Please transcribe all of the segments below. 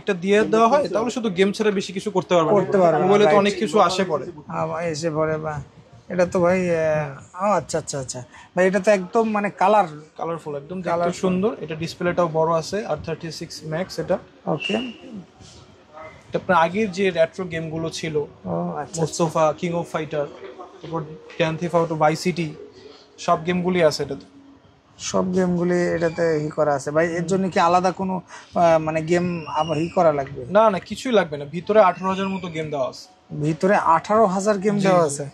একটা দিয়ে দেওয়া হয় তাহলে শুধু গেম ছাড়া বেশি কিছু করতে পারবে না, মোবাইলে তো অনেক কিছু আসে পড়ে। এসে পড়ে বা এটা তো ভাই ও আচ্ছা আচ্ছা আচ্ছা ভাই, এটা তো একদম মানে কালারফুল একদম, দেখতে সুন্দর। এটা ডিসপ্লেটাও বড় আছে, R36 ম্যাক্স এটা। ওকে, আপনার আগের যে রেট্রো গেমগুলো ছিল, ও আচ্ছা মোস্তফা, কিং অফ ফাইটার, তারপর grand theft auto vice city, সব গেমগুলি আছে এটাতে। সব গেমগুলি এটাতে করা আছে ভাই। এর জন্য কি আলাদা কোনো মানে গেম আবার করা লাগবে? না না, কিছুই লাগবে না, ভিতরে 18,000 মতো গেম দেওয়া আছে। ভিতরে 18,000 গেম দেওয়া আছে?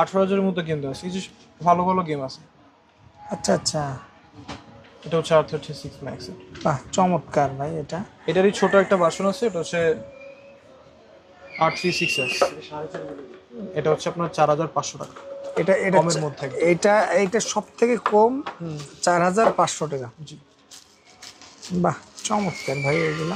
18,000 মতো গেম দেওয়া আছে, কিছু ভালো ভালো গেম আছে। আচ্ছা আচ্ছা, এটা হচ্ছে R36 ম্যাক্স। বাহ চমৎকার ভাই। এটারই ছোট একটা ভার্সন আছে, এটা হচ্ছে R36s। এটা হচ্ছে আপনার 4,500 টাকা। এটা এটা কমের মধ্যে এটা সব থেকে কম 4,500 টাকা। জি, বাহ চমৎকার ভাই এগুলো।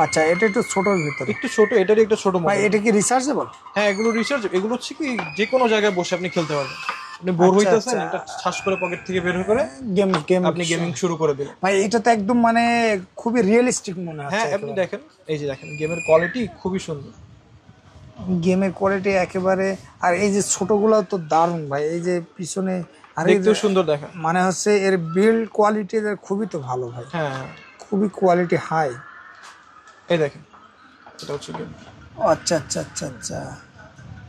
আচ্ছা, এটা একটু ছোটর ভিতরে, একটু ছোট, এটারই একটা ছোট ভাই। মডেল। এটা কি রিচার্জেবল? হ্যাঁ, এগুলো রিচার্জ, এগুলো হচ্ছে কি যে কোনো জায়গায় বসে আপনি খেলতে পারবেন। আপনি বোর হইতেছেন, এটা শ্বাস করে পকেট থেকে বের করে আপনি গেমিং শুরু করে দিলেন। ভাই এটা তো একদম মানে খুবই রিয়েলিস্টিক মনে হচ্ছে। হ্যাঁ, আপনি দেখেন, এই যে দেখেন গেমের কোয়ালিটি খুবই সুন্দর, গেমের কোয়ালিটি একেবারে। আর এই যে ছোটগুলো তো দারুণ ভাই, এই যে পিছনে আর দেখতেও সুন্দর দেখা, মানে হচ্ছে এর বিল্ড কোয়ালিটি খুবই তো ভালো ভাই। হ্যাঁ, খুবই কোয়ালিটি হাই। এই দেখেন এটা হচ্ছে গেম। আচ্ছা আচ্ছা আচ্ছা আচ্ছা,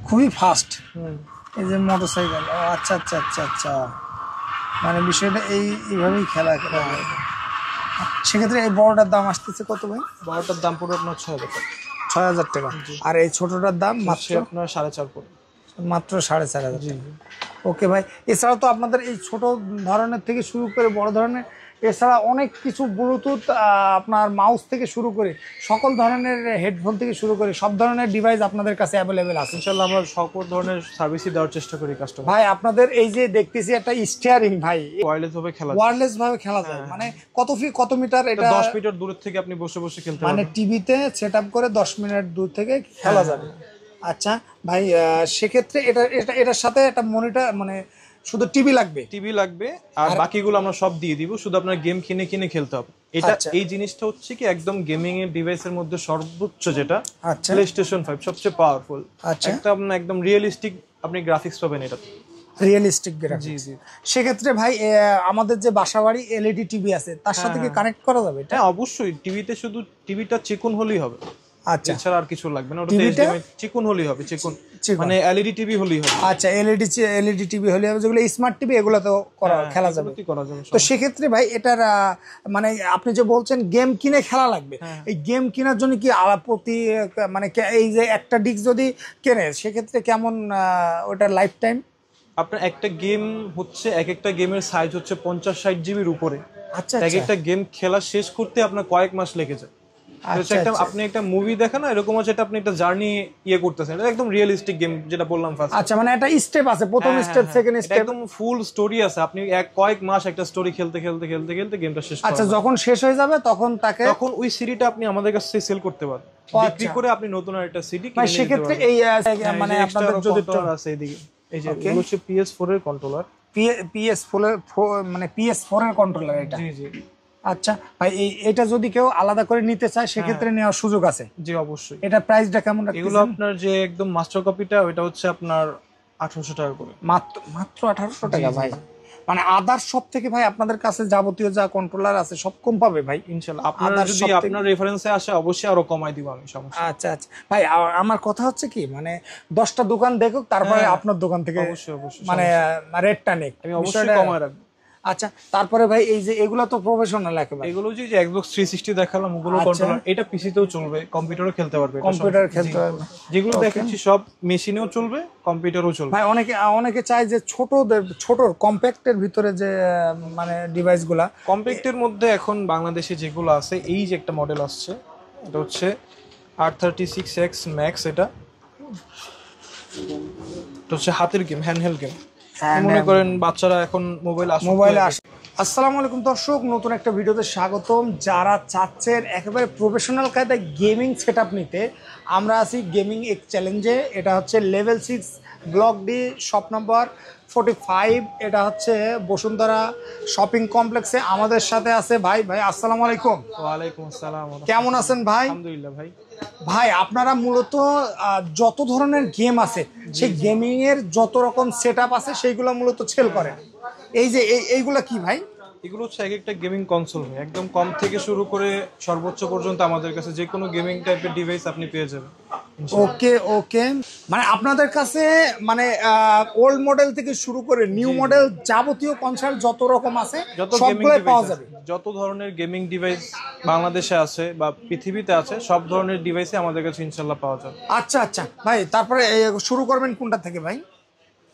খুবই ফাস্ট। এই যে মোটরসাইকেল, আচ্ছা আচ্ছা আচ্ছা আচ্ছা, মানে বিষয়টা এইভাবেই খেলা হয়। সেক্ষেত্রে এই বড়টার দাম আসতেছে কত ভাই? বড়টার দাম পড়বে আপনার 6,000 টাকা। 6,000 টাকা। আর এই ছোটটার দাম মাত্র আপনার 4,500 পড়বে। মাত্র 4,500 টাকা। ওকে ভাই, এছাড়াও তো আপনাদের এই ছোট ধরনের থেকে শুরু করে বড় ধরনের, এছাড়া অনেক কিছু ব্লুটুথ, আপনার মাউস থেকে শুরু করে সকল ধরনের হেডফোন থেকে শুরু করে সব ধরনের ডিভাইস আপনাদের কাছে অ্যাভেলেবেল আছে। ইনশাআল্লাহ আমরা সকল ধরনের সার্ভিসই দেওয়ার চেষ্টা করি কাস্টমার। ভাই আপনাদের এই যে দেখতেছি একটা স্টিয়ারিং ভাই, ওয়্যারলেস ভাবে খেলা যায়, মানে কত মিটার? এটা 10 মিটার দূর থেকে আপনি বসে বসে খেলতে পারবেন, মানে টিভিতে সেটআপ করে 10 মিনিট দূর থেকে খেলা যাবে। আচ্ছা ভাই, সেক্ষেত্রে এটার সাথে একটা মনিটর, মানে শুধু টিভি লাগবে আর বাকিগুলো আমরা সব দিয়ে দিব, শুধু আপনার গেম কিনে খেলতে হবে। এটা এই জিনিসটা হচ্ছে কি একদম গেমিং এর ডিভাইসের মধ্যে সর্বোচ্চ যেটা PlayStation 5 সবচেয়ে পাওয়ারফুল। একটা আপনার একদম রিয়েলিস্টিক আপনি গ্রাফিক্স পাবেন এটা, রিয়েলিস্টিক গ্রাফিক্স। সেক্ষেত্রে ভাই আমাদের যে বাসাবাড়ি এলইডি টিভি আছে তার সাথে কি কানেক্ট করা যাবে? হ্যাঁ অবশ্যই, টিভিতে শুধু টিভিটা চিকন হলেই হবে। আচ্ছা, এছাড়া আর কিছু লাগবে না, ওটা HDMI চিকন হলেই হবে, চিকন মানে এলইডি টিভি হলেই হবে। আচ্ছা, এলইডি টিভি হলেই হবে, যেগুলো স্মার্ট টিভি এগুলো তো খেলা যাবে। তো সেক্ষেত্রে ভাই এটার মানে আপনি যে বলছেন গেম কিনে খেলা লাগবে, এই গেম কেনার জন্য কি প্রতি মানে এই যে একটা ডিস্ক যদি কেনে সেক্ষেত্রে কেমন ওটার লাইফ টাইম? আপনার একটা গেম হচ্ছে, এক একটা গেমের সাইজ হচ্ছে 50-60 জিবির উপরে। আচ্ছা, এক একটা গেম খেলা শেষ করতে আপনার কয়েক মাস লেগে যায়। আপনি একটা মুভি দেখেন না, এরকম আছে, আপনি একটা জার্নি করতেছেন, এটা একদম রিয়েলিস্টিক গেম যেটা বললাম ফার্স্ট। আচ্ছা, মানে একটা স্টেপ আছে, প্রথম স্টেপ, সেকেন্ড স্টেপ, একদম ফুল স্টোরি আছে। আপনি কয়েক মাস একটা স্টোরি খেলতে গেমটা শেষ করেন। আচ্ছা, যখন শেষ হয়ে যাবে তখন ওই সিডিটা আপনি আমাদের কাছে সেল করতে পারেন, বিক্রি করে আপনি নতুন আরেকটা সিডি কিনে নিতে পারবেন। সেক্ষেত্রে এই মানে আপনাদের যদি আছে এদিকে, এই যে এগুলো হচ্ছে PS4 এর কন্ট্রোলার, PS4 এর কন্ট্রোলার এটা। জি জি। আচ্ছা ভাই, এটা যদি কেউ আলাদা করে নিতে চায় সেক্ষেত্রে নেওয়ার সুযোগ আছে? জি অবশ্যই। এটা প্রাইসটা কেমন রাখছেন? এগুলো আপনার যে একদম মাস্টার কপিটা, ওটা হচ্ছে আপনার 1800 টাকা করে। মাত্র 1800 টাকা ভাই। মানে আদার সব থেকে ভাই আপনাদের কাছে যাবতীয় যা কন্ট্রোলার আছে সব কম পাবে ভাই ইনশাআল্লাহ। আপনারা যদি আপনার রেফারেন্সে আসে অবশ্যই আরো কমাই দিব আমি, সমস্যা। আচ্ছা আচ্ছা ভাই, আমার কথা হচ্ছে কি, মানে 10টা দোকান দেখুক তারপরে আপনার দোকান থেকে অবশ্যই মানে রেটটা নেক, আমি অবশ্যই কমায় রাখবো। আচ্ছা, তারপরে ভাই এই যে এগুলো তো প্রফেশনাল একেবারে, এগুলো যে Xbox 360 দেখালাম ওগুলো কন্ট্রোলার, এটা পিসিতেও চলবে, কম্পিউটারও খেলতে পারবে, কম্পিউটার খেলতে পারবে, যেগুলো দেখাচ্ছি সব মেশিনেও চলবে, কম্পিউটারও চলবে। ভাই অনেকে চায় যে ছোট কম্প্যাক্টের ভিতরে যে মানে ডিভাইসগুলা, কম্প্যাক্টের মধ্যে এখন বাংলাদেশে যেগুলো আছে, এই যে একটা মডেল আসছে, এটা হচ্ছে R36X Max। এটা হচ্ছে হাতের গেম, হ্যান্ডহেল্ড গেম, মনে করেন বাচ্চারা এখন মোবাইলে আসে। আসসালামু আলাইকুম দর্শক, নতুন একটা ভিডিওতে স্বাগতম। যারা চাচ্ছেন একেবারে প্রফেশনাল কায়দায় গেমিং সেটআপ নিতে, আমরা আছি গেমিং এক চ্যালেঞ্জে। এটা হচ্ছে level 6 block D, shop number 45। এটা হচ্ছে বসুন্ধরা শপিং কমপ্লেক্সে। আমাদের সাথে আছে ভাই। আসসালামু আলাইকুম। ওয়ালাইকুম আসসালাম। কেমন আছেন ভাই? আলহামদুলিল্লাহ ভাই। ভাই আপনারা মূলত যত ধরনের গেম আছে, সেই গেমিং এর যত রকম সেটআপ আছে সেইগুলো মূলত সেল করেন। এই যে এইগুলা কি ভাই? এগুলো হচ্ছে এক একটা গেমিং কনসোল, একদম কম থেকে শুরু করে সর্বোচ্চ পর্যন্ত আমাদের কাছে যে কোনো গেমিং টাইপের ডিভাইস আপনি পেয়ে যাবেন। ওকে, মানে আপনাদের কাছে মানে ওল্ড মডেল থেকে শুরু করে নিউ মডেল যাবতীয় কনসোল যত রকম আছে সবগুলাই পাওয়া যাবে। যত ধরনের গেমিং ডিভাইস বাংলাদেশে আছে বা পৃথিবীতে আছে, সব ধরনের ডিভাইসই আমাদের কাছে ইনশাআল্লাহ পাওয়া যাবে। আচ্ছা ভাই, তারপরে শুরু করবেন কোনটা থেকে ভাই?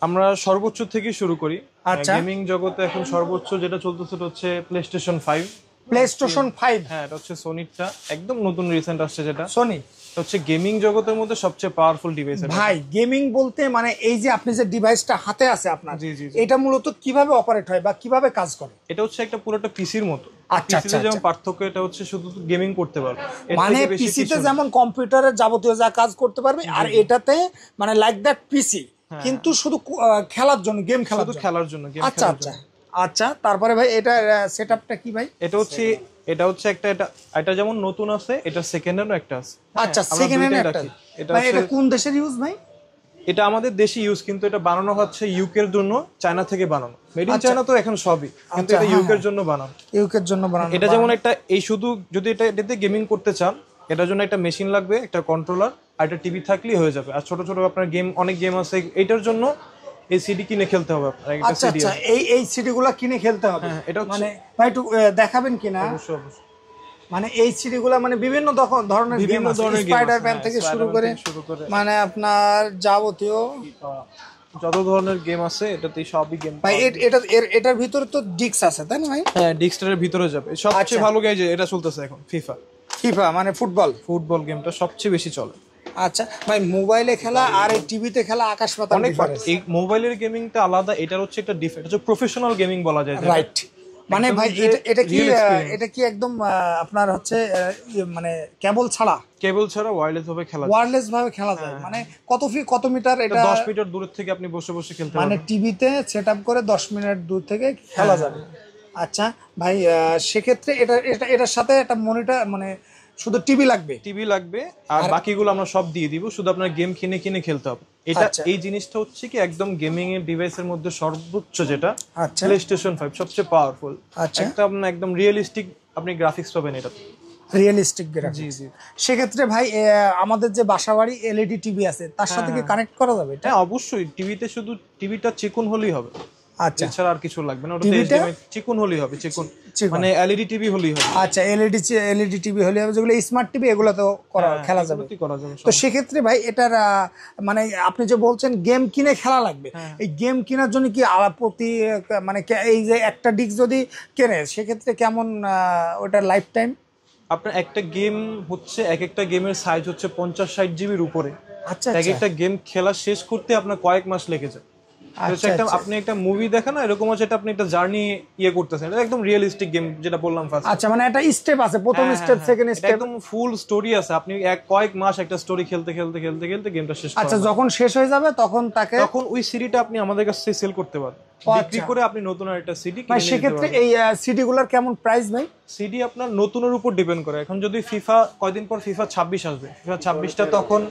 আমরা সর্বোচ্চ থেকে শুরু করি। আচ্ছা, গেমিং জগতে এখন সর্বোচ্চ যেটা চলতেছে সেটা হচ্ছে প্লেস্টেশন 5। প্লেস্টেশন 5? হ্যাঁ, এটা হচ্ছে সোনিরটা, একদম নতুন রিসেন্ট আসছে যেটা। সোনি হচ্ছে গেমিং জগতের মধ্যে সবচেয়ে পাওয়ারফুল ডিভাইস। ভাই গেমিং বলতে মানে এই যে আপনি যে ডিভাইসটা হাতে আছে আপনার, এটা মূলত কিভাবে অপারেট হয় বা কিভাবে কাজ করে? এটা হচ্ছে একটা পুরোটা পিসির মতো। আচ্ছা, যেমন পার্থক্য এটা হচ্ছে শুধু গেমিং করতে পারবে, মানে পিসিতে যেমন কম্পিউটারের যাবতীয় যা কাজ করতে পারবে, আর এটাতে মানে লাইক দ্যাট পিসি, কিন্তু শুধু খেলার জন্য, গেম খেলার জন্য। আচ্ছা, তারপরে ভাই এটা সেটআপটা কি ভাই? এটা হচ্ছে একটা এটা যেমন নতুন আছে, এটা সেকেন্ড হ্যান্ডও একটা আছে। আচ্ছা, সেকেন্ড হ্যান্ড একটা। এটা কোন দেশের ইউজ ভাই? এটা আমাদের দেশি ইউজ, কিন্তু এটা বানানো হচ্ছে ইউকের জন্য, চায়না থেকে বানানো। মেড ইন চায়না তো এখন সবই, কিন্তু এটা ইউকের জন্য বানানো। এটা যেমন একটা শুধু যদি এটাতে গেমিং করতে চান, এটার জন্য একটা মেশিন লাগবে, একটা কন্ট্রোলার আর একটা টিভি থাকলেই হয়ে যাবে। আর ছোট ছোট আপনার গেম, অনেক গেম আছে, এটার জন্য এই সিডি কিনে খেলতে হবে আপনার। আচ্ছা, এই সিডি গুলা কিনে খেলতে হবে। এটা মানে ভাই একটু দেখাবেন কিনা? অবশ্যই। মানে এই সিডি গুলা মানে বিভিন্ন ধরনের গেম আছে, স্পাইডারম্যান থেকে শুরু করে মানে আপনার যাবতীয় যত ধরনের গেম আছে এটাতেই সবই গেম। ভাই এটার ভিতরে তো ডিস্ক আছে তাই না ভাই? হ্যাঁ, ডিস্কটার ভিতরে যাবে। সবচেয়ে ভালো গেম এটা চলতেছে এখন ফিফা, মানে ফুটবল গেমটা সবচেয়ে বেশি চলে। আচ্টা ভাই, মোবাইলে খেলা আর এই টিভিতে খেলা আকাশ পাতাল ডিফারেন্স। এই মোবাইলের গেমিংটা আলাদা, এটার হচ্ছে একটা ডিফারেন্ট, হচ্ছে প্রফেশনাল গেমিং বলা যায়। রাইট, মানে ভাই এটা কি একদম আপনার হচ্ছে মানে কেবল ছাড়া ওয়্যারলেস ভাবে খেলা যায়। মানে কত মিটার? এটা 10 মিটার দূর থেকে আপনি বসে বসে খেলতে পারবেন। মানে টিভিতে সেটআপ করে 10 মিনিট দূর থেকে খেলা যাবে। আচ্ছা ভাই, সেক্ষেত্রে এটার সাথে একটা মনিটর, মানে শুধু টিভি লাগবে আর বাকিগুলো আমরা সব দিয়ে দিব, শুধু আপনার গেম কিনে খেলতে হবে। এটা এই জিনিসটা হচ্ছে কি একদম গেমিং এর ডিভাইসের মধ্যে সর্বোচ্চ যেটা প্লেস্টেশন 5 সবচেয়ে পাওয়ারফুল। একটা একদম রিয়েলিস্টিক আপনি গ্রাফিক্স পাবেন এটা। Realistic graphics. সেক্ষেত্রে ভাই আমাদের যে বাসাবাড়ি এলইডি টিভি আছে, তার সাথে কি কানেক্ট করা যাবে? হ্যাঁ অবশ্যই, টিভিতে শুধু টিভিটা চিকন হলেই হবে। আচ্ছা, এছাড়া আর কিছু লাগবে না। ওটাতে এইচডিএমআই চিকন হলেই হবে, চিকন মানে এলইডি টিভি হলেই হবে। আচ্ছা, এলইডি টিভি হলেই হবে। যেগুলো স্মার্ট টিভি এগুলো তো খেলা যাবে। তো সেক্ষেত্রে ভাই এটার মানে আপনি যে বলছেন গেম কিনে খেলা লাগবে, এই গেম কেনার জন্য কি প্রতি মানে এই যে একটা ডিস্ক যদি কেনে, সেক্ষেত্রে কেমন ওটার লাইফ টাইম? আপনার একটা গেম হচ্ছে, এক একটা গেমের সাইজ হচ্ছে 50-60 জিবির উপরে। আচ্ছা, এক একটা গেম খেলা শেষ করতে আপনার কয়েক মাস লেগে যায়। আপনি একটা মুভি দেখেন না, এরকম হচ্ছে আপনি একটা জার্নি করতেছেন। এটা একদম রিয়েলিস্টিক গেম, যেটা বললাম ফার্স্ট। আচ্ছা, মানে একটা স্টেপ আছে, প্রথম স্টেপ, সেকেন্ড স্টেপ, একদম ফুল স্টোরি আছে। আপনি কয়েক মাস একটা স্টোরি খেলতে গেমটা শেষ করেন। আচ্ছা, যখন শেষ হয়ে যাবে তখন ওই সিডিটা আপনি আমাদের কাছে সেল করতে পারবেন, বিক্রি করে আপনি নতুন আরেকটা সিডি কিনে নিতে পারবেন। সেক্ষেত্রে এই সিডি গুলোর কেমন প্রাইস ভাই? সিডি আপনার নতুনের উপর ডিপেন্ড করে। এখন যদি কয়দিন পর FIFA 26 আসবে, FIFA 26টা তখন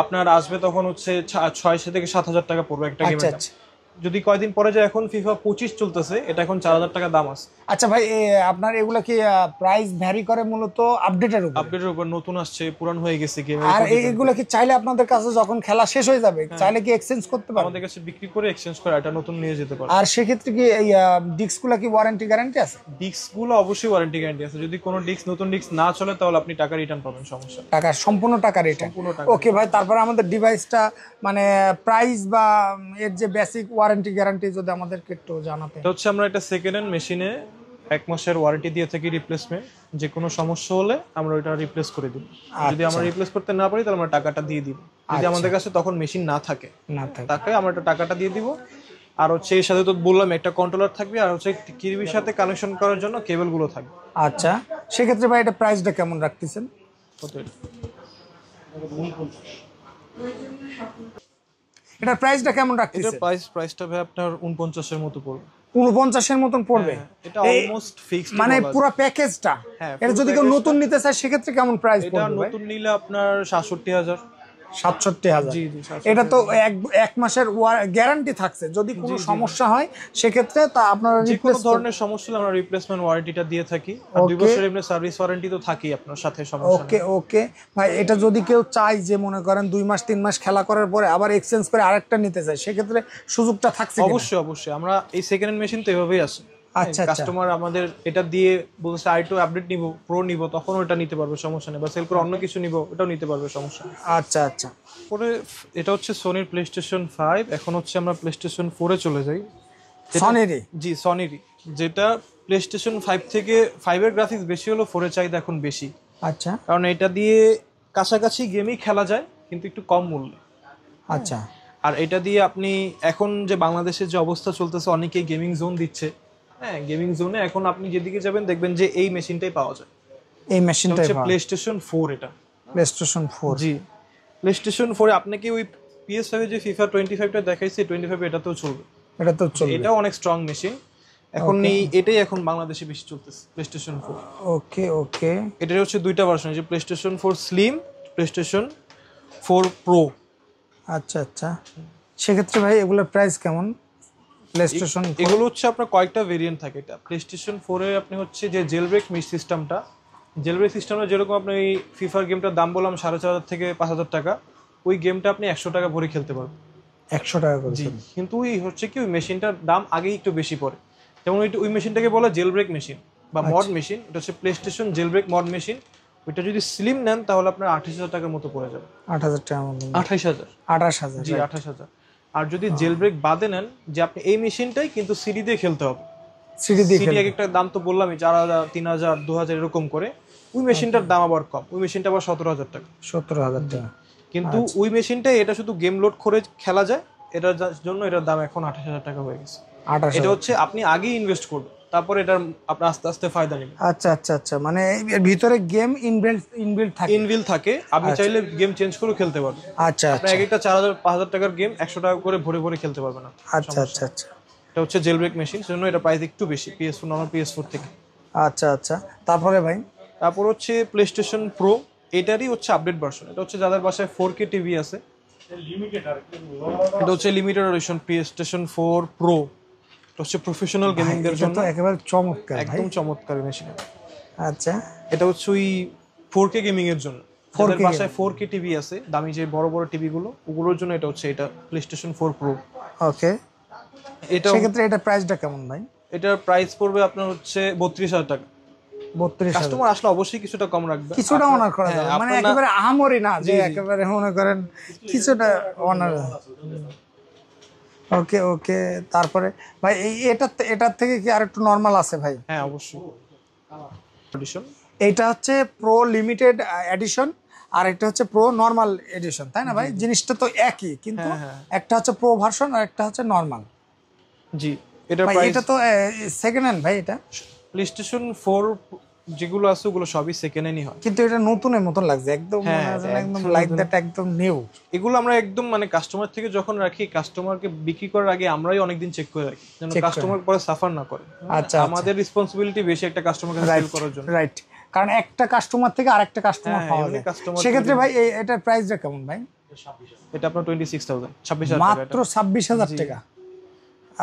আপনার আসবে, তখন হচ্ছে 6,000 থেকে 7,000 টাকা পড়বে একটা গেমের দাম। যদি কয়দিন পরে যায়, এখন FIFA 25 চলতেছে, এটা এখন 4,000 টাকা দাম আছে। আচ্ছা ভাই, আপনার এগুলা কি প্রাইস ভ্যারি করে মূলত আপডেটের উপর? নতুন আসছে, পুরান হয়ে গেছে গেম। আর এগুলা কি চাইলে আপনাদের কাছে যখন খেলা শেষ হয়ে যাবে, চাইলে কি এক্সচেঞ্জ করতে পারবেন? আমাদের কাছে বিক্রি করে এক্সচেঞ্জ করে এটা নতুন নিয়ে যেতে পারবেন। আর সেক্ষেত্রে কি এই ডিস্কগুলো কি ওয়ারেন্টি গ্যারান্টি আছে? ডিস্কগুলো অবশ্যই ওয়ারেন্টি গ্যারান্টি আছে। যদি কোনো নতুন ডিস্ক না চলে, তাহলে আপনি টাকা রিটার্ন পাবেন, সমস্যা। সম্পূর্ণ টাকা রিটার্ন। ওকে ভাই, তারপরে আমাদের ডিভাইসটা মানে প্রাইস বা এর যে বেসিক ওয়ারেন্টি গ্যারান্টি যদি আমাদেরকে একটু জানাতে। এটা হচ্ছে আমরা একটা সেকেন্ড হ্যান্ড মেশিনে 1 মাসের ওয়ারেন্টি দিয়ে থাকি, রিপ্লেসমেন্ট। যে কোনো সমস্যা হলে আমরা ওটা রিপ্লেস করে দিব। যদি আমরা রিপ্লেস করতে না পারি, তাহলে আমরা টাকাটা দিয়ে দিব। যদি আমাদের কাছে তখন মেশিন না থাকে, আমরা টাকাটা দিয়ে দিব। আর হচ্ছে এর সাথে তো বললাম একটা কন্ট্রোলার থাকবে, আর হচ্ছে কিরবির সাথে কানেকশন করার জন্য কেবলগুলো থাকবে। আচ্ছা, সেক্ষেত্রে ভাই এটা প্রাইসটা কেমন রাখতেছেন? এটা প্রাইসটা কেমন রাখতেছেন? এটা প্রাইসটা ভাই আপনার 49 এর মতো পড়বে। 49 এর মতন পড়বে? এটা অলমোস্ট ফিক্সড, মানে পুরো প্যাকেজটা। এটা যদি কেউ নতুন নিতে চায় সেক্ষেত্রে কেমন প্রাইস পড়বে? এটা নতুন নিলে আপনার 67,000। 67,000। জি জি। এটা তো এক মাসের গ্যারান্টি থাকছে, যদি কোনো সমস্যা হয় সেক্ষেত্রে তা আপনারা যে কোনো ধরনের সমস্যা হলে আমরা রিপ্লেসমেন্ট ওয়ারেন্টিটা দিয়ে থাকি, আর 2 বছরের এমনি সার্ভিস ওয়ারেন্টি তো থাকেই আপনার সাথে, সমস্যা নেই। ওকে ওকে ভাই, এটা যদি কেউ চায় যে মনে করেন 2 মাস 3 মাস খেলা করার পরে আবার এক্সচেঞ্জ করে আরেকটা নিতে চায়, সেক্ষেত্রে সুযোগটা থাকছে কিনা? অবশ্যই অবশ্যই, আমরা এই সেকেন্ড হ্যান্ড মেশিন তো এভাবেই আছে। আচ্ছা, কাস্টমার আমাদের এটা দিয়ে বলছে আইটু আপডেট নিব, প্রো নিব, তখন ওটা নিতে পারবে, সমস্যা নেই। বা সেল করে অন্য কিছু নিব, ওটাও নিতে পারবে, সমস্যা নেই। আচ্ছা আচ্ছা। পরে এটা হচ্ছে সোনির প্লেস্টেশন 5। এখন হচ্ছে আমরা প্লেস্টেশন 4 এ চলে যাই। সনিরই? জি সনিরই, যেটা প্লেস্টেশন 5 থেকে 5 এর গ্রাফিক্স বেশি হলো, 4 এর চাহিদা এখন বেশি। আচ্ছা। কারণ এটা দিয়ে কাছাকাছি গেমই খেলা যায় কিন্তু একটু কম মূল্যে। আচ্ছা। আর এটা দিয়ে আপনি এখন যে বাংলাদেশের যে অবস্থা চলতেছে, অনেকেই গেমিং জোন দিচ্ছে। হ্যাঁ, গেমিং জোনে এখন আপনি যেদিকে যাবেন দেখবেন যে এই মেশিনটাই পাওয়া যায়। এই মেশিনটাই হচ্ছে প্লেস্টেশন 4। এটা প্লেস্টেশন 4? জি, প্লেস্টেশন 4 এ আপনাকে ওই PS5 এ যে FIFA 25 টা দেখাইছে, 25 এটাতেও চলবে। এটা তো চলবে। এটাও অনেক স্ট্রং মেশিন। এখন এটাই এখন বাংলাদেশে বেশি চলতেছে, প্লেস্টেশন 4। ওকে ওকে। এটার হচ্ছে দুইটা ভার্সন, যে প্লেস্টেশন 4 স্লিম, প্লেস্টেশন 4 প্রো। আচ্ছা আচ্ছা। সেক্ষেত্রে ভাই এগুলোর প্রাইস কেমন? প্লেস্টেশন এগুলো হচ্ছে আপনার কয়েকটা ভেরিয়েন্ট থাকে। এটা প্লেস্টেশন 4 এ আপনি হচ্ছে যে জেলব্রেক সিস্টেমটা, জেলব্রেক সিস্টেমে যেরকম আপনি এই ফিফার গেমটার দাম বললাম 4,500 থেকে 5,000 টাকা, ওই গেমটা আপনি 100 টাকা ভরে খেলতে পারবেন। 100 টাকা করে? জি, কিন্তু ওই হচ্ছে কি ওই মেশিনটার দাম আগেই একটু বেশি পড়ে। যেমন ওই মেশিনটাকে বলা জেলব্রেক মেশিন বা মড মেশিন। এটা হচ্ছে প্লেস্টেশন জেলব্রেক মড মেশিন। ওইটা যদি স্লিম নেন তাহলে আপনার 28,000 টাকার মতো পড়ে যাবে। 8,000 টাকা মতো? 28,000। 28,000? জি 28,000। আর যদি জেলব্রেক বাদে নেন, যে আপনি এই মেশিনটাই কিন্তু সিডি দিয়ে খেলতে হবে। সিডি দিয়ে? সিডি একটা দাম তো বললামই, 4,000, 3,000, 2,000 এরকম করে। ওই মেশিনটার দাম আবার কম, ওই মেশিনটা আবার 17,000 টাকা। 17,000 টাকা? কিন্তু ওই মেশিনটাই এটা শুধু গেম লোড করে খেলা যায়, এটার জন্য এটার দাম এখন 28,000 টাকা হয়ে গেছে। এটা হচ্ছে আপনি আগেই ইনভেস্ট করবেন, তারপর এটার আপনি আস্তে আস্তে ফায়দা নেবেন। আচ্ছা আচ্ছা আচ্ছা, মানে এর ভিতরে গেম ইনবিল্ট থাকে, আপনি চাইলে গেম চেঞ্জ করে খেলতে পারবেন। আচ্ছা আপনি আচ্ছা। একটা 4,000, 5,000 টাকার গেম 100 টাকা করে ভরে ভরে খেলতে পারবেন না। আচ্ছা আচ্ছা আচ্ছা। এটা হচ্ছে জেলব্রেক মেশিন, সেজন্য এটা প্রাইস একটু বেশি PS4 নরমাল PS4 থেকে। আচ্ছা আচ্ছা। তারপরে ভাই? তারপর হচ্ছে প্লেস্টেশন প্রো, এটারই হচ্ছে আপডেট ভার্সন। এটা হচ্ছে যাদের বাসায় 4K টিভি আছে, এটা হচ্ছে লিমিটেড এডিশন প্লেস্টেশন 4 প্রো। এটা হচ্ছে প্রফেশনাল গেমিং দের জন্য একেবারে চমৎকার, একদম চমৎকার মেশিন। আচ্ছা, এটা হচ্ছে ওই 4K গেমিং এর জন্য। যাদের বাসায় 4K টিভি আছে, দামি যে বড় বড় টিভি গুলো, ওগুলোর জন্য এটা হচ্ছে এটা প্লেস্টেশন 4 প্রো। ওকে। এটা সেক্ষেত্রে এটা প্রাইসটা কেমন ভাই? এটার প্রাইস পড়বে আপনার হচ্ছে 32,000 টাকা। 32,000? কাস্টমার আসলে অবশ্যই কিছুটা কম রাখবে, কিছুটা অনার করা যাবে, মানে একেবারে আহামরি না যে একেবারে মনে করেন কিছুটা অনার। ওকে ওকে। তারপরে ভাই এটার থেকে কি আর একটু নরমাল আছে ভাই? হ্যাঁ অবশ্যই। এডিশন এইটা হচ্ছে প্রো লিমিটেড এডিশন, আর একটা হচ্ছে প্রো নরমাল এডিশন, তাই না ভাই? জিনিসটা তো একই, কিন্তু একটা হচ্ছে প্রো ভার্সন আর একটা হচ্ছে নরমাল। জি, এটা তো সেকেন্ড হ্যান্ড ভাই? এটা প্লেস্টেশন 4 যেগুলো আছে ওগুলো সবই সেকেন্ড হ্যান্ডই হয়, কিন্তু এটা নতুনের মতন লাগছে একদম, একদম লাইক দ্যাট, একদম নিউ। এগুলো আমরা একদম মানে কাস্টমার থেকে যখন রাখি, কাস্টমারকে বিক্রি করার আগে আমরাই অনেকদিন চেক করে রাখি, যেন কাস্টমার পরে সাফার না করে। আচ্ছা, আমাদের রেসপন্সিবিলিটি বেশি একটা কাস্টমারকে সেল করার জন্য। রাইট, কারণ একটা কাস্টমার থেকে আরেকটা কাস্টমার পাওয়া যায়। সেক্ষেত্রে ভাই এটার প্রাইসটা কেমন ভাই? এটা আপনার 26,000, 26,000 মাত্র 26,000 টাকা?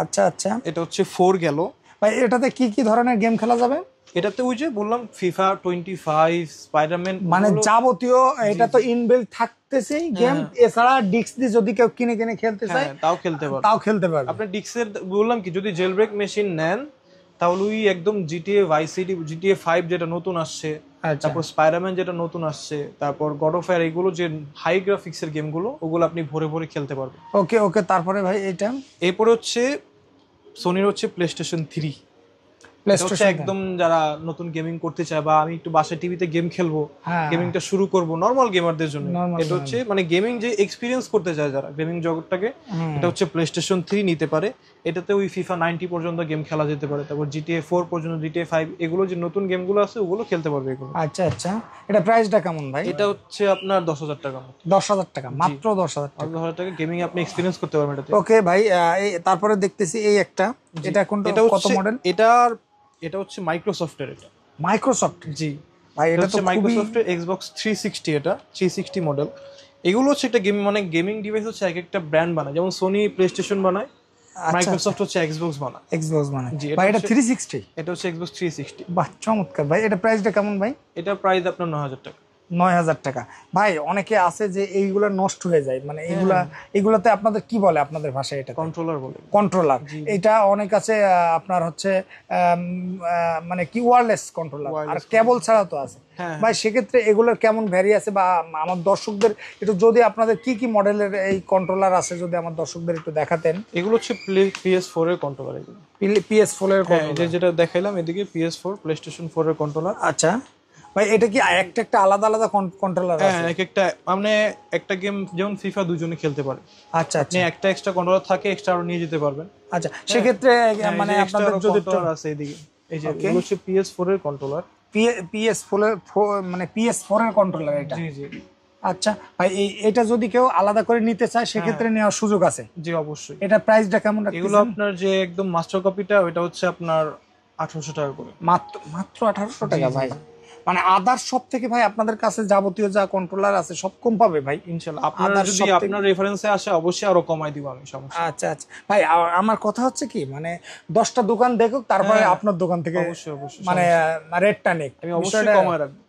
আচ্ছা আচ্ছা। এটা হচ্ছে 4 গেল ভাই। এটাতে কি কি ধরনের গেম খেলা যাবে? এটাতে ওই যে বললাম FIFA 25, স্পাইডারম্যান, মানে যাবতীয়, এটা তো ইনবিল্ট থাকতেছেই গেম। এছাড়া ডিস্ক দিয়ে যদি কেউ কিনে খেলতে চায় তাও খেলতে পারবে। আপনি ডিস্কের বললাম কি, যদি জেলব্রেক মেশিন নেন তাহলে ওই একদম GTA ভাইস সিটি, GTA 5 যেটা নতুন আসছে, তারপর স্পাইডারম্যান যেটা নতুন আসছে, তারপর গড অফ ওয়ার, এগুলো যে হাই গ্রাফিক্সের গেমগুলো, ওগুলো আপনি ভরে ভরে খেলতে পারবেন। ওকে ওকে। তারপরে ভাই এটা এরপরে হচ্ছে সোনির হচ্ছে প্লেস্টেশন 3। একদম যারা নতুন গেমিং করতে চায়, বা আমি একটু বাসায় টিভিতে গেম খেলবো, গেমিংটা শুরু করব, নরমাল গেমারদের জন্য এটা হচ্ছে, মানে গেমিং যে এক্সপিরিয়েন্স করতে চায় যারা গেমিং জগৎটাকে, এটা হচ্ছে প্লেস্টেশন 3 নিতে পারে। এটাতে ওই FIFA 90 পর্যন্ত গেম খেলা যেতে পারে, তারপর GTA 4 পর্যন্ত, GTA 5 এগুলো যে নতুন গেমগুলো আছে ওগুলো খেলতে পারবে এগুলো। আচ্ছা আচ্ছা, এটা প্রাইসটা কেমন ভাই? এটা হচ্ছে আপনার 10,000 টাকা। 10,000 টাকা, মাত্র 10,000 টাকা। 10,000 টাকা গেমিং আপনি এক্সপেরিয়েন্স করতে পারবেন এটাতে। ওকে ভাই, তারপরে দেখতেছি এই একটা, এটা কোনটা, কত মডেল? এটা হচ্ছে মাইক্রোসফটের। এটা মাইক্রোসফট? জি ভাই, এটা তো মাইক্রোসফটের Xbox 360, এটা 360 মডেল। এগুলো হচ্ছে একটা গেমিং ডিভাইস হচ্ছে এক একটা ব্র্যান্ড বানায়, যেমন সোনি প্লেস্টেশন বানায়, মাইক্রোসফট হচ্ছে Xbox বানায়। ভাই এটা 360? এটা হচ্ছে Xbox 360। বাহ, চমৎকার ভাই। এটা প্রাইসটা কেমন ভাই? এটা প্রাইস আপনার 9,000 টাকা। 9,000 টাকা। ভাই অনেকে আছে যে এইগুলা নষ্ট হয়ে যায়, মানে এগুলাতে আপনাদের কি বলে আপনাদের ভাষায়? এটা কন্ট্রোলার বলে। কন্ট্রোলার। এটা অনেক আছে আপনার হচ্ছে মানে কি ওয়্যারলেস কন্ট্রোলার, আর কেবল ছাড়া তো আছে। ভাই সেক্ষেত্রে এগুলোর কেমন ভ্যারি আছে, বা আমার দর্শকদের একটু যদি আপনাদের কি কি মডেলের এই কন্ট্রোলার আছে যদি আমার দর্শকদের একটু দেখাতেন। এগুলো হচ্ছে PS4 এর কন্ট্রোলার। এগুলো PS4 এর কন্ট্রোলার, যেটা দেখাইলাম এদিকে PS4 PlayStation 4 এর কন্ট্রোলার। আচ্ছা ভাই, এটা কি একটা আলাদা আলাদা কন্ট্রোলার আছে? হ্যাঁ, একটা মানে একটা গেম যেমন FIFA দুজনে খেলতে পারে। আচ্ছা আচ্ছা, একটা এক্সট্রা কন্ট্রোলার থাকে, এক্সট্রা আরো নিয়ে যেতে পারবেন। আচ্ছা, সেক্ষেত্রে মানে আপনাদের যদি আছে এদিকে, এই যে এগুলো হচ্ছে PS4 এর কন্ট্রোলার। PS4 এর মানে PS4 এর কন্ট্রোলার এটা? জি জি। আচ্ছা ভাই, এটা যদি কেউ আলাদা করে নিতে চায় সেক্ষেত্রে নেওয়ার সুযোগ আছে? জি অবশ্যই। এটা প্রাইসটা কেমন রাখছেন? এগুলো আপনার যে একদম মাস্টার কপিটা, ওটা হচ্ছে আপনার 1800 টাকা করে। মাত্র 1800 টাকা ভাই? মানে আদার সব থেকে ভাই আপনাদের কাছে যাবতীয় যা কন্ট্রোলার আছে সব কম পাবে ভাই ইনশাআল্লাহ। আপনারা যদি আপনার রেফারেন্সে আসে অবশ্যই আরো কমাই দিব আমি, সমস্যা। আচ্ছা আচ্ছা ভাই, আমার কথা হচ্ছে কি, মানে 10টা দোকান দেখুক, তারপরে আপনার দোকান থেকে অবশ্যই মানে রেটটা নেক, আমি অবশ্যই কমায় রাখবো।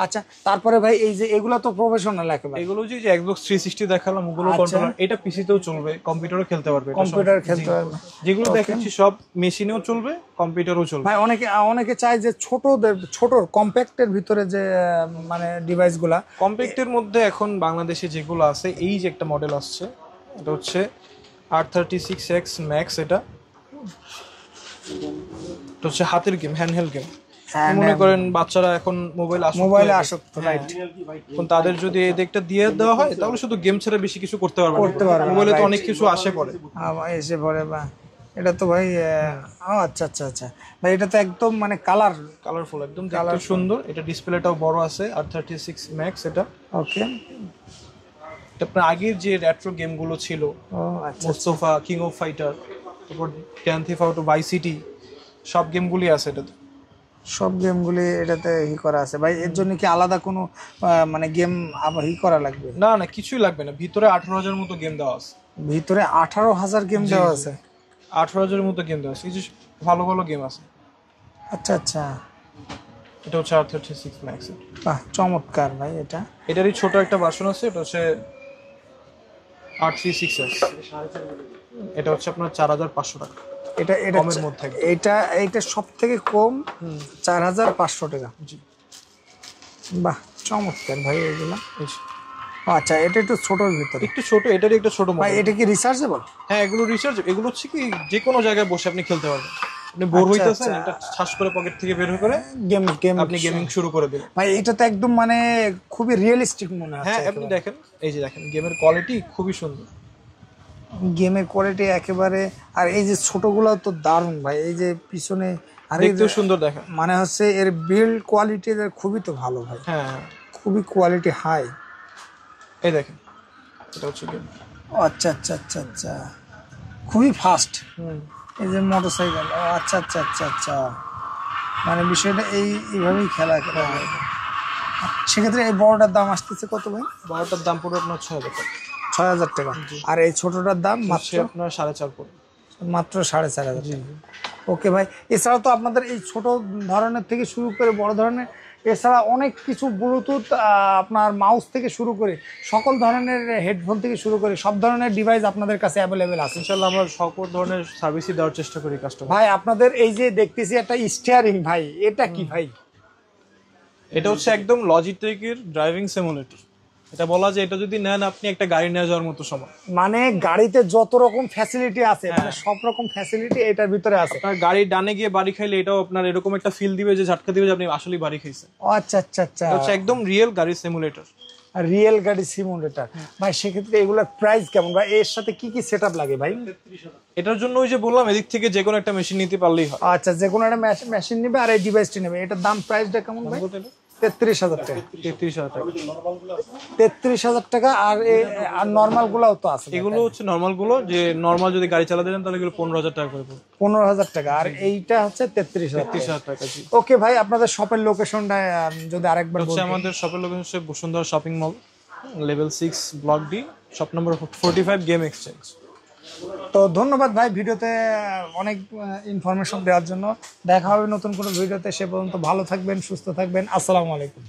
আচ্ছা, তারপরে ভাই এই যে এগুলো তো প্রফেশনাল একেবারে, এগুলো যে Xbox 360 দেখালাম ওগুলো কন্ট্রোলার, এটা পিসিতেও চলবে, কম্পিউটারও খেলতে পারবে, কম্পিউটার খেলতে পারবে। যেগুলো দেখাচ্ছি সব মেশিনেও চলবে, কম্পিউটারও চলবে। ভাই অনেকে চায় যে ছোট কম্প্যাক্টের ভিতরে যে মানে ডিভাইসগুলা, কম্প্যাক্টের মধ্যে এখন বাংলাদেশে যেগুলো আছে, এই যে একটা মডেল আসছে, এটা হচ্ছে R36X Max। এটা হচ্ছে হাতের গেম, হ্যান্ডহেল্ড গেম। মনে করেন বাচ্চারা এখন মোবাইলে আসক্ত, রাইট? তাদের যদি এই দিকটা দিয়ে দেওয়া হয় তাহলে শুধু গেম ছাড়া বেশি কিছু করতে পারবে। মোবাইলে তো অনেক কিছু এসে পড়ে। বা এটা তো ভাই আচ্ছা আচ্ছা আচ্ছা ভাই, এটা তো একদম মানে কালারফুল, একদম দেখতে সুন্দর। এটা ডিসপ্লেটাও বড় আছে, R36 Max এটা। ওকে, আপনার আগের যে রেট্রো গেমগুলো ছিল, মোস্তফা, কিং অফ ফাইটার, তারপর grand theft auto, vice city, সব গেমগুলি আছে এটাতে। সব গেমগুলি এটাতে করা আছে ভাই। এর জন্য কি আলাদা কোনো মানে গেম আবার করা লাগবে? না না, কিছুই লাগবে না। ভিতরে 18,000 মতো গেম দেওয়া আছে। ভিতরে 18,000 গেম দেওয়া আছে? 18,000 মতো গেম দেওয়া আছে, এই যে ভালো ভালো গেম আছে। আচ্ছা আচ্ছা, এটা হচ্ছে R36 Max। বাহ, চমৎকার ভাই। এটারই ছোট একটা ভার্সন আছে, এটা হচ্ছে R36S। এটা হচ্ছে আপনার 4,500 টাকা। এটা সব থেকে কম 4,500 টাকা। জি, বাহ, চমৎকার ভাই এগুলা। আচ্ছা, এটা একটু ছোটর ভিতরে, একটু ছোট, এটারই একটা ছোট মডেল। এটা কি রিচার্জেবল? হ্যাঁ, এগুলো এগুলো হচ্ছে কি যে কোনো জায়গায় বসে আপনি খেলতে পারবেন। আপনি বোর হইতেছেন, এটা শ্বাস করে পকেট থেকে বের করে আপনি গেমিং শুরু করে দিলেন। ভাই এটা তো একদম মানে খুবই রিয়েলিস্টিক মনে হচ্ছে। হ্যাঁ, আপনি দেখেন, এই যে দেখেন গেমের কোয়ালিটি খুবই সুন্দর। গেমের কোয়ালিটি একেবারে, আর এই যে ছোটগুলো তো দারুণ ভাই। এই যে পিছনে দেখতেও সুন্দর দেখেন, মানে হচ্ছে এর বিল্ড কোয়ালিটি খুবই তো ভালো ভাই। হ্যাঁ, খুবই কোয়ালিটি হাই। এই দেখেন, এটা হচ্ছে গেম। আচ্ছা আচ্ছা আচ্ছা আচ্ছা, খুবই ফাস্ট। এই যে মোটরসাইকেল, আচ্ছা আচ্ছা আচ্ছা আচ্ছা, মানে বিষয়টা এইভাবেই খেলা হয়। সেক্ষেত্রে এই বড়টার দাম আসতেছে কত ভাই? বড়টার দাম পড়বে আপনার 6,000 টাকা। 6,000 টাকা। আর এই ছোটটার দাম মাত্র আপনার 4,500 পড়বে। মাত্র 4,500। ওকে ভাই, এছাড়াও তো আপনাদের এই ছোট ধরনের থেকে শুরু করে বড় ধরনের, এছাড়া অনেক কিছু ব্লুটুথ, আপনার মাউস থেকে শুরু করে সকল ধরনের হেডফোন থেকে শুরু করে সব ধরনের ডিভাইস আপনাদের কাছে অ্যাভেলেবেল আছে। ইনশাআল্লাহ আমরা সকল ধরনের সার্ভিসই দেওয়ার চেষ্টা করি কাস্টমার। ভাই আপনাদের এই যে দেখতেছি একটা স্টিয়ারিং, ভাই এটা কি ভাই? এটা হচ্ছে একদম লজিটেকের ড্রাইভিং সিমুলেটর। এটা বলা যায় এটা যদি নেন আপনি একটা গাড়ি নিয়ে যাওয়ার মতো সময়। মানে গাড়িতে যত রকম ফ্যাসিলিটি আছে, মানে সব রকম ফ্যাসিলিটি এটার ভিতরে আছে। আপনার গাড়ি ডানে গিয়ে বাড়ি খাইলে এটাও আপনার এরকম একটা ফিল দিবে যে ঝটকা দিবে যে আপনি আসলেই বাড়ি খাইছেন। আচ্ছা আচ্ছা আচ্ছা, এটা হচ্ছে একদম রিয়েল গাড়ি সিমুলেটর। রিয়েল গাড়ি সিমুলেটর ভাই, সেক্ষেত্রে এগুলোর প্রাইস কেমন ভাই? এর সাথে কি কি সেটআপ লাগে ভাই? এটার জন্য ওই যে বললাম এদিক থেকে যে কোনো একটা মেশিন নিতে পারলেই হয়। আচ্ছা, যে কোনো একটা মেশিন নেবে আর এই ডিভাইসটি নেবে, এটার দাম প্রাইসটা কেমন ভাই? 33,000 টাকা। 33,000 টাকা। 33,000 টাকা। আর নরমাল গুলাও তো আছে? এগুলো হচ্ছে নরমাল গুলো, যে নরমাল যদি গাড়ি চালাতে চান তাহলে এগুলো 15,000 টাকা করে পড়বে। 15,000 টাকা। আর এইটা হচ্ছে 33,000 টাকা। জি ওকে ভাই, আপনাদের শপের লোকেশনটা যদি আরেকবার হচ্ছে, আমাদের শপের লোকেশন হচ্ছে Bashundhara shopping mall, level 6 block D, shop number 45, game exchange. তো ধন্যবাদ ভাই ভিডিওতে অনেক ইনফরমেশন দেওয়ার জন্য। দেখা হবে নতুন কোনো ভিডিওতে, সে পর্যন্ত ভালো থাকবেন, সুস্থ থাকবেন। আসসালামু আলাইকুম।